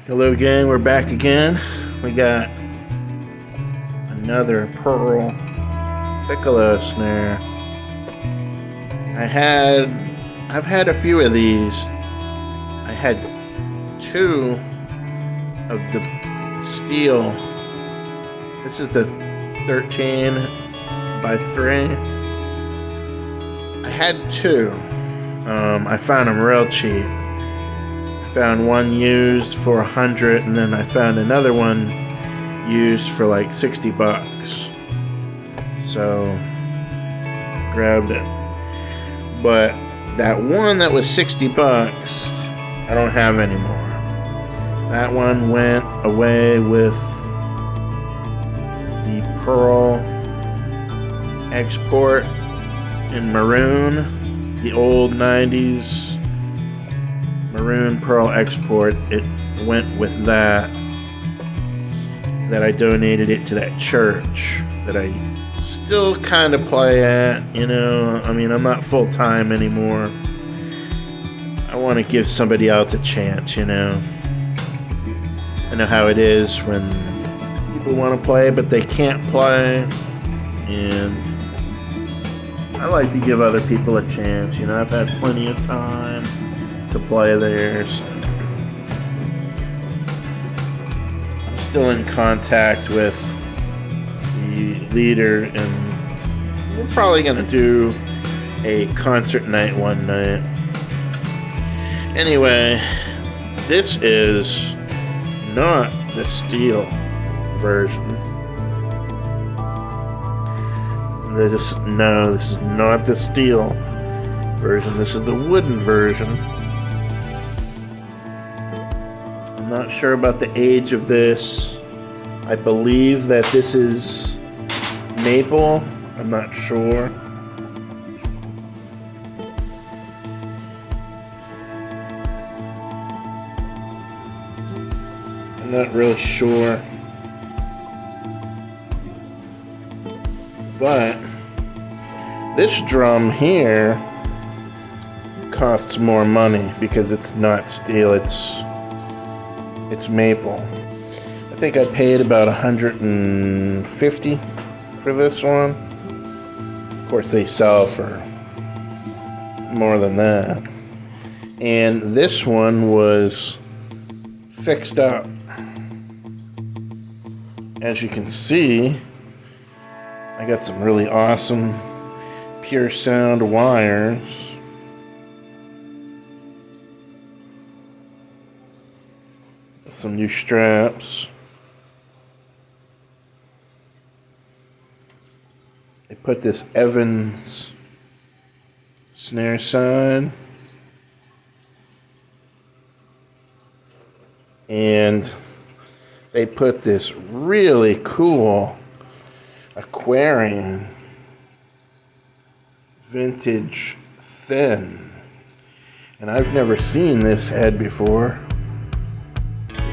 Hello gang, we're back again. We got another pearl Piccolo Snare. I've had a few of these. I had two of the steel. This is the 13 by 3. I had two. I found them real cheap. Found one used for $100, and then I found another one used for like $60. So grabbed it. But that one that was $60, I don't have anymore. That one went away with the Pearl Export in maroon, the old 90s maroon Pearl Export. It went with that I donated it to that church that I still kind of play at, you know. I mean, I'm not full-time anymore. I want to give somebody else a chance, you know. I know how it is when people want to play but they can't play, and I like to give other people a chance, you know. I've had plenty of time to play there, so I'm still in contact with the leader, and we're probably gonna do a concert night one night. Anyway, this is not the steel version. This is not the steel version. This is the wooden version. I'm not sure about the age of this. I believe that this is maple. I'm not sure. I'm not really sure. But this drum here costs more money because it's not steel, it's maple. I think I paid about $150 for this one. Of course, they sell for more than that. And this one was fixed up. As you can see, I got some really awesome pure sound wires. Some new straps. They put this Evans snare side, and they put this really cool Aquarian vintage thin, and I've never seen this head before.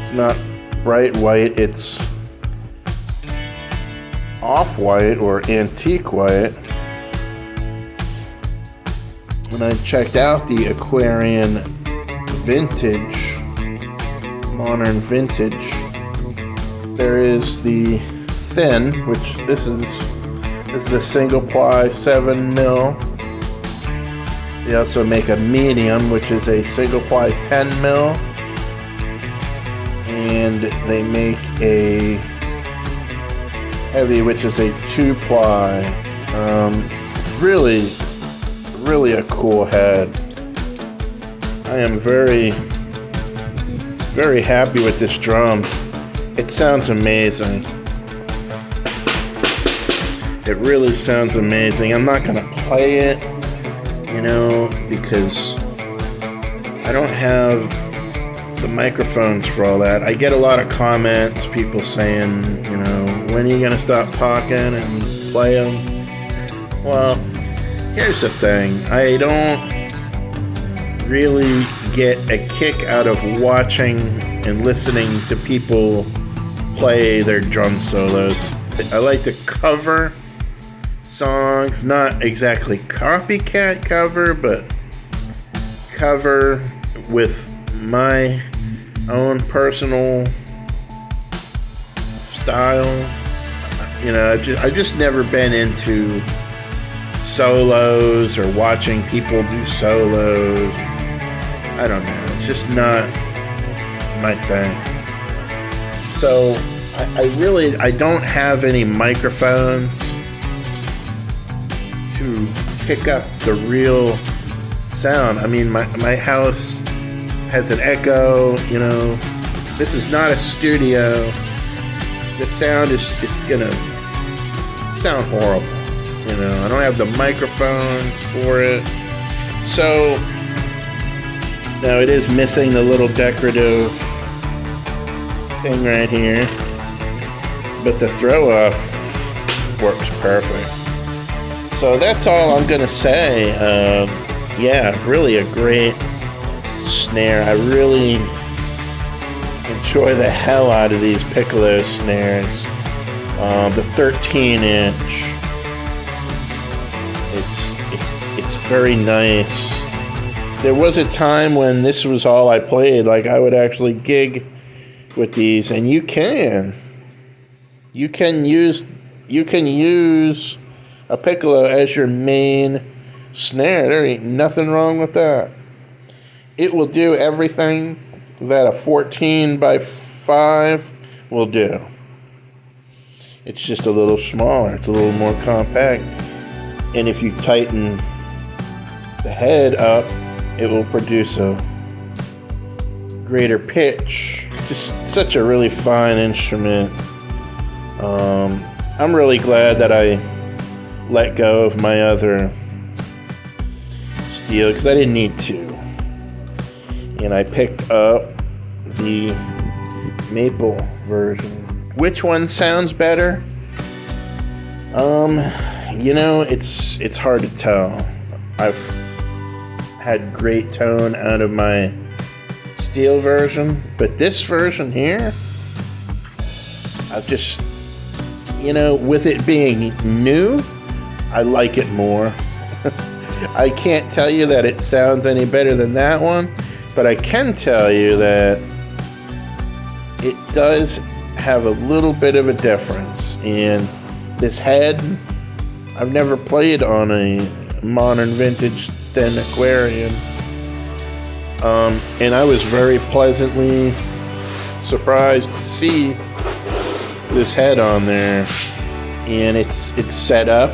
It's not bright white, it's off-white or antique white. And I checked out the Aquarian vintage, modern vintage. There is the thin, which this is a single ply 7mm. They also make a medium, which is a single ply 10mm. And they make a heavy, which is a 2-ply. Really a cool head. I am very, very happy with this drum. It sounds amazing. It really sounds amazing. I'm not gonna play it, you know, because I don't have the microphones for all that. I get a lot of comments, people saying, you know, when are you gonna stop talking and play them? Well, here's the thing. I don't really get a kick out of watching and listening to people play their drum solos. I like to cover songs, not exactly copycat cover, but cover with my own personal style. You know, I just never been into solos or watching people do solos. I don't know. It's just not my thing. So I don't have any microphones to pick up the real sound. I mean, my house has an echo, you know. This is not a studio. The sound it's gonna sound horrible. You know, I don't have the microphones for it. So now it is missing the little decorative thing right here. But the throw off works perfect. So that's all I'm gonna say. Yeah, really a great snare. I really enjoy the hell out of these Piccolo snares. The 13-inch. It's very nice. There was a time when this was all I played. Like, I would actually gig with these, and you can use a piccolo as your main snare. There ain't nothing wrong with that. It will do everything that a 14x5 will do. It's just a little smaller. It's a little more compact. And if you tighten the head up, it will produce a greater pitch. Just such a really fine instrument. I'm really glad that I let go of my other steel because I didn't need to. And I picked up the maple version. Which one sounds better? You know, it's hard to tell. I've had great tone out of my steel version, but this version here, I've just, you know, with it being new, I like it more. I can't tell you that it sounds any better than that one, but I can tell you that it does have a little bit of a difference. And this head, I've never played on a modern vintage thin aquarium. And I was very pleasantly surprised to see this head on there. And it's set up.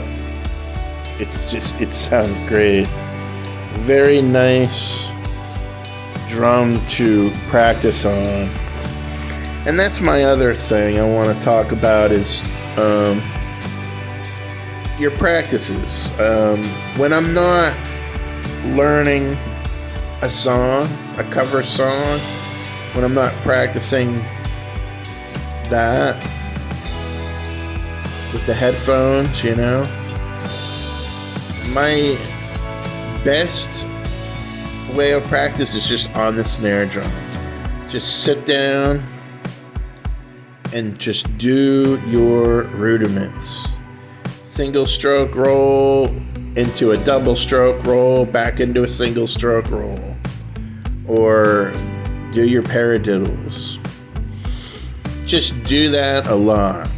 It sounds great. Very nice drum to practice on. And that's my other thing I want to talk about is your practices. When I'm not learning a song, a cover song, when I'm not practicing that with the headphones, you know, my best way of practice is just on the snare drum. Just sit down and just do your rudiments. Single stroke roll into a double stroke roll, back into a single stroke roll. Or do your paradiddles. Just do that a lot.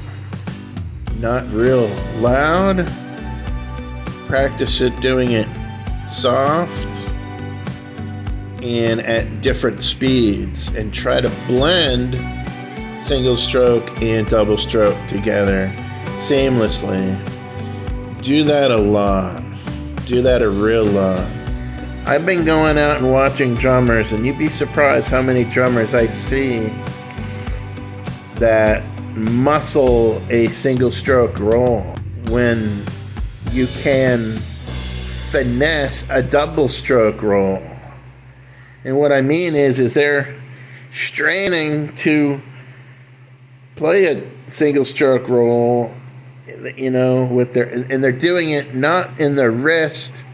Not real loud. Practice it doing it soft and at different speeds, and try to blend single stroke and double stroke together seamlessly. Do that a lot. Do that a real lot. I've been going out and watching drummers, and you'd be surprised how many drummers I see that muscle a single stroke roll when you can finesse a double stroke roll. And what I mean is they're straining to play a single stroke roll, you know, with their, and they're doing it not in their wrist,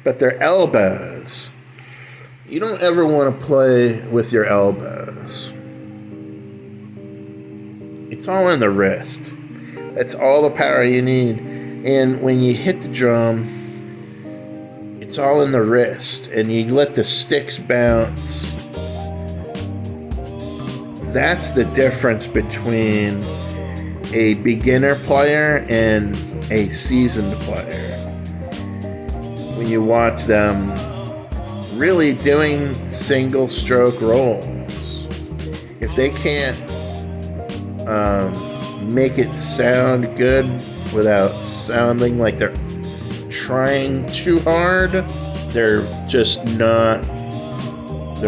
but their elbows. You don't ever want to play with your elbows. It's all in the wrist. That's all the power you need. And when you hit the drum, it's all in the wrist, and you let the sticks bounce that's the difference between a beginner player and a seasoned player. When you watch them really doing single stroke rolls, if they can't make it sound good without sounding like they're trying too hard, they're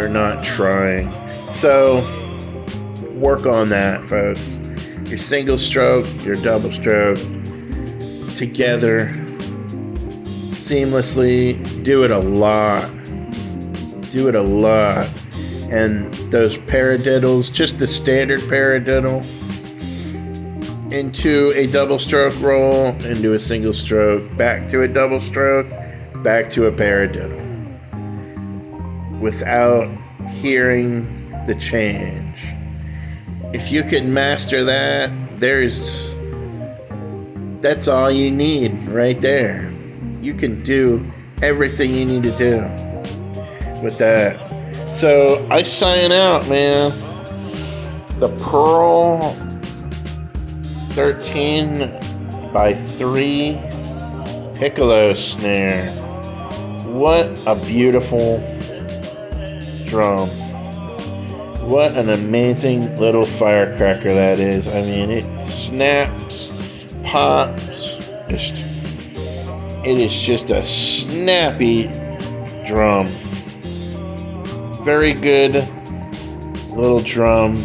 not trying. So work on that, folks. Your single stroke, your double stroke, together, seamlessly. Do it a lot. And those paradiddles, just the standard paradiddle, into a double stroke roll, into a single stroke, back to a double stroke, back to a paradiddle, without hearing the change. If you can master that, that's all you need right there. You can do everything you need to do with that. So I sign out, man. The Pearl 13x3 Piccolo Snare. What a beautiful drum. What an amazing little firecracker that is. I mean, it snaps, pops. It is just a snappy drum. Very good little drum.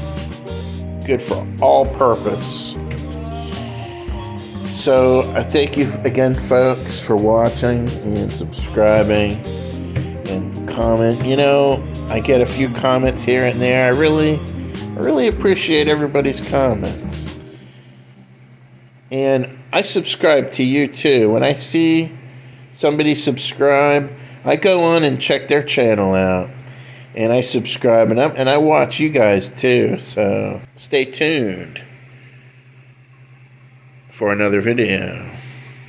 Good for all purpose. So I thank you again, folks, for watching and subscribing and comment. You know, I get a few comments here and there. I really appreciate everybody's comments. And I subscribe to you too. When I see somebody subscribe, I go on and check their channel out. And I subscribe, and I watch you guys too. So stay tuned for another video.